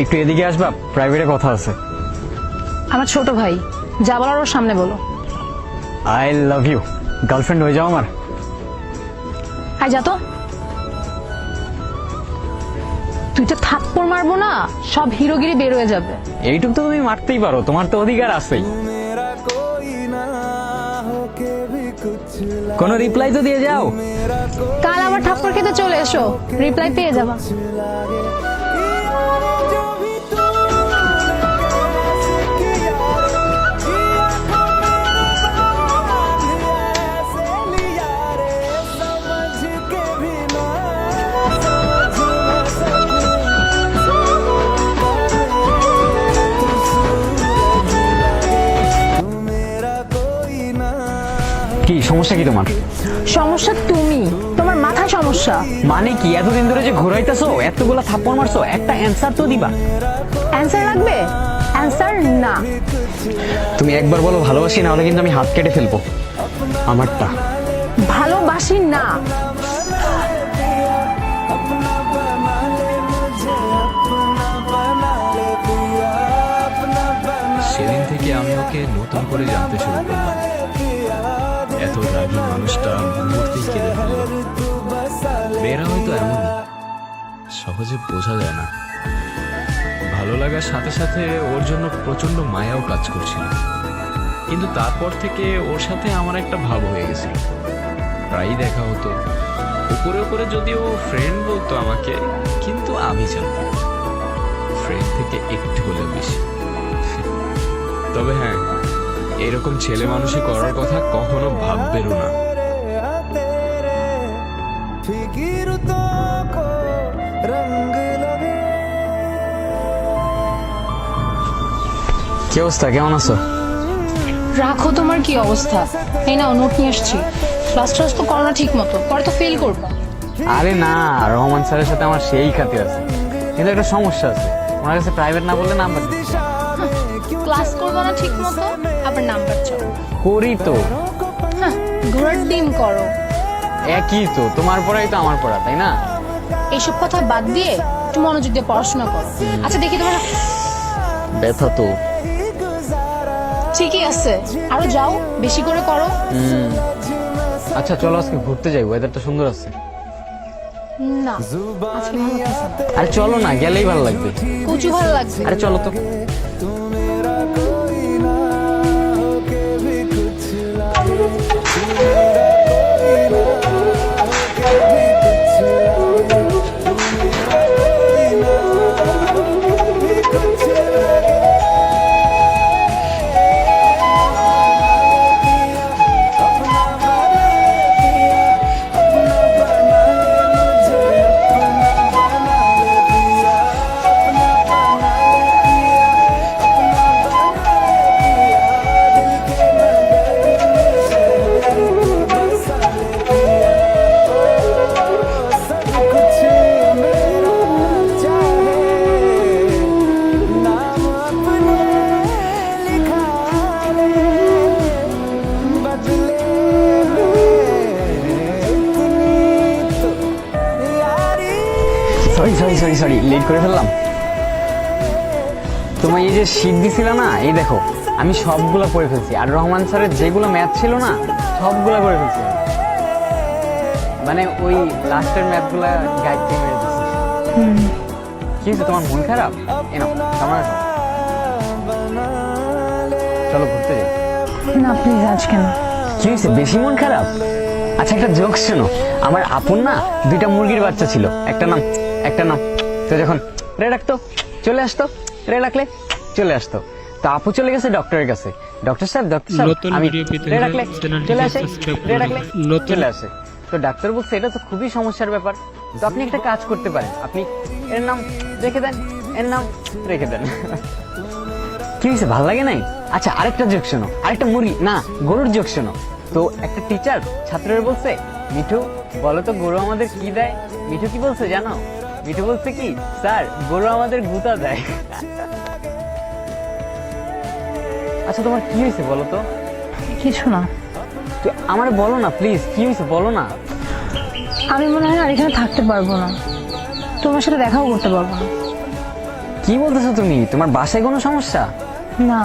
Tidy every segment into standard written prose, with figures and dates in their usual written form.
একটু এদিকে আসবা, প্রাইভেটে কথা আছে। আমার ছোট ভাই, যা বলার ওর সামনে বলো। I love you. গার্লফ্রেন্ড হয়ে যাও আমার। আয় যা তো। তুই তো থাপ্পড় মারবো না, সব হিরোগিরি বের হয়ে যাবে। এইটুক তো তুমি মারতেই পারো, তোমার তো অধিকার আছেই। কোনো রিপ্লাই তো দিয়ে যাও। কাল আবার থাপ্পড় খেতে চলে এসো, রিপ্লাই পেয়ে যাবা। কি সমস্যা কি তোমার? সমস্যা তুমি, তোমার মাথায় সমস্যা। মানে কি এতদিন ধরে যে ঘুরাইতেছো, এতগুলা থাপ্পড় মারছো, একটা অ্যানসার তো দিবা। অ্যানসার লাগবে? অ্যানসার না। তুমি একবার বলো ভালোবাসি, না হলে কিন্তু আমি হাত কেটে ফেলবো আমারটা। ভালোবাসি না। সেদিন থেকে আমি ওকে নতুন করে জানতে শুরু করলাম। এত রাগী মানুষটা মুহূর্তেই কেঁদে ফেলল। মেয়েরা হয়তো এমন, সহজে বোঝা যায় না। ভালো লাগার সাথে সাথে ওর জন্য প্রচন্ড মায়াও কাজ করছিল, কিন্তু তারপর থেকে ওর সাথে আমার একটা ভাব হয়ে গেছিল। প্রায়ই দেখা হতো, উপরে উপরে যদিও ফ্রেন্ড বলতো আমাকে, কিন্তু আমি জানতাম ফ্রেন্ড থেকে একটু হলেও বেশি। তবে হ্যাঁ, এরকম ছেলে মানুষই করার কথা কখনো ভাববেনও না। কি অবস্থা, কেমন আছো? রাখো তোমার কি অবস্থা। এই নাও নোট নিয়ে আসছি। ক্লাস টাস তো করো না ঠিক মতো, পরে তো ফেল করবা। আরে না, রহমান স্যারের সাথে আমার সেই খাতির আছে, কিন্তু একটা সমস্যা আছে। ওনার কাছে প্রাইভেট না বললে নাম্বার দিচ্ছে। ক্লাস করবো না ঠিক মতো, আবার নাম্বার চাও। করি তো। ঘোড়ার ডিম করো। একই তো, তোমার পড়াই তো আমার পড়া, তাই না? এইসব কথা বাদ দিয়ে একটু মনোযোগ দিয়ে পড়াশোনা করো। আচ্ছা দেখি তোমার। ব্যথা তো। ঠিকই আছে, আরো যাও, বেশি করে করো। আচ্ছা চলো আজকে ঘুরতে যাই, ওয়েদারটা সুন্দর আছে। না আজকে ভালো লাগছে না। আরে চলো না, গেলেই ভালো লাগবে। কচু ভালো লাগছে। আরে চলো তো। সরি লেট করে ফেললাম। তোমার এই যে শীত দিছিল না, এই দেখো আমি সবগুলা পড়ে ফেলছি, আর রহমান স্যারের যেগুলো ম্যাথ ছিল না সবগুলা করে ফেলছি। মানে ওই লাস্টের ম্যাথগুলা গাইড দিয়ে মেরে দিচ্ছি। কি হয়েছে, তোমার মন খারাপ? এনাও কেমন আছো? চলো ঘুরতে যাই। না প্লিজ আজকে না। কি হয়েছে, বেশি মন খারাপ? আচ্ছা একটা জোক শোনো। আমার আপুর না দুইটা মুরগির বাচ্চা ছিল, একটা নাম তো যখন রে ডাকতো চলে আসতো, রে ডাকলে চলে আসতো। তো আপু চলে গেছে ডক্টরের কাছে। ডক্টর সাহেব আমি রে ডাকলে চলে আসে, রে ডাকলে চলে আসে। তো ডাক্তার বলছে এটা তো খুবই সমস্যার ব্যাপার, তো আপনি একটা কাজ করতে পারেন, আপনি এর নাম রেখে দেন, এর নাম রেখে দেন। কি হয়েছে, ভাল লাগে নাই? আচ্ছা আরেকটা জোক শোনো, আরেকটা মুরগি না গরুর জোক শোনো। তো একটা টিচার ছাত্ররা বলছে, মিঠু বলো তো গরু আমাদের কি দেয়? মিঠু কি বলছে জানো? মিঠু বলছে কি, স্যার গরু আমাদের গুতা দেয়। আচ্ছা তোমার কি হয়েছে বলো তো? কিছু না। তুই আমার বলো না প্লিজ, কি হয়েছে বলো না। আমি মনে হয় আর এখানে থাকতে পারবো না, তোমার সাথে দেখাও করতে পারবো না। কি বলতেছো তুমি? তোমার বাসায় কোনো সমস্যা? না,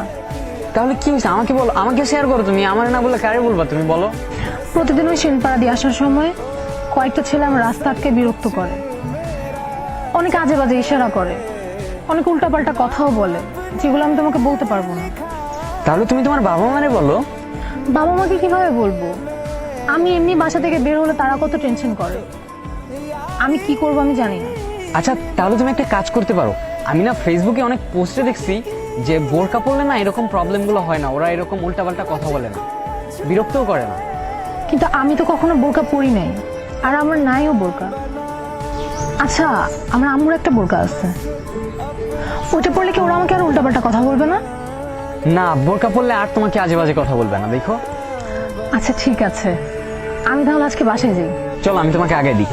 তাহলে কি হয়েছে আমাকে বলো, আমাকে শেয়ার করো তুমি। আমার না বলে কারে বলবা তুমি, বলো। প্রতিদিন ওই সেনপাড়া দিয়ে আসার সময় কয়েকটা ছেলে আমার রাস্তা আটকে বিরক্ত করে, অনেক আজে বাজে ইশারা করে, অনেক উল্টাপাল্টা কথাও বলে, যেগুলো আমি তোমাকে বলতে পারবো না। তাহলে তুমি তোমার বাবা মারে বলো। বাবা মাকে কিভাবে বলবো? আমি এমনি বাসা থেকে বের হলে তারা কত টেনশন করে, আমি কি করবো আমি জানি না। আচ্ছা তাহলে তুমি একটা কাজ করতে পারো। আমি না ফেসবুকে অনেক পোস্টে দেখছি যে বোরকা পরলে না এরকম প্রবলেমগুলো হয় না, ওরা এরকম উল্টাপাল্টা কথা বলে না, বিরক্তও করে না। কিন্তু আমি তো কখনো বোরকা পরি নাই, আর আমার নাইও বোরকা। আচ্ছা, আমার আম্মুর একটা বোরকা আছে, ওইটা পরলে কি ওরা আমাকে আর উল্টাপাল্টা কথা বলবে না? না, বোরকা পরলে আর তোমাকে আজে বাজে কথা বলবে না, দেখো। আচ্ছা ঠিক আছে, আমি তাহলে আজকে বাসায় যাই। চলো আমি তোমাকে আগে দিই।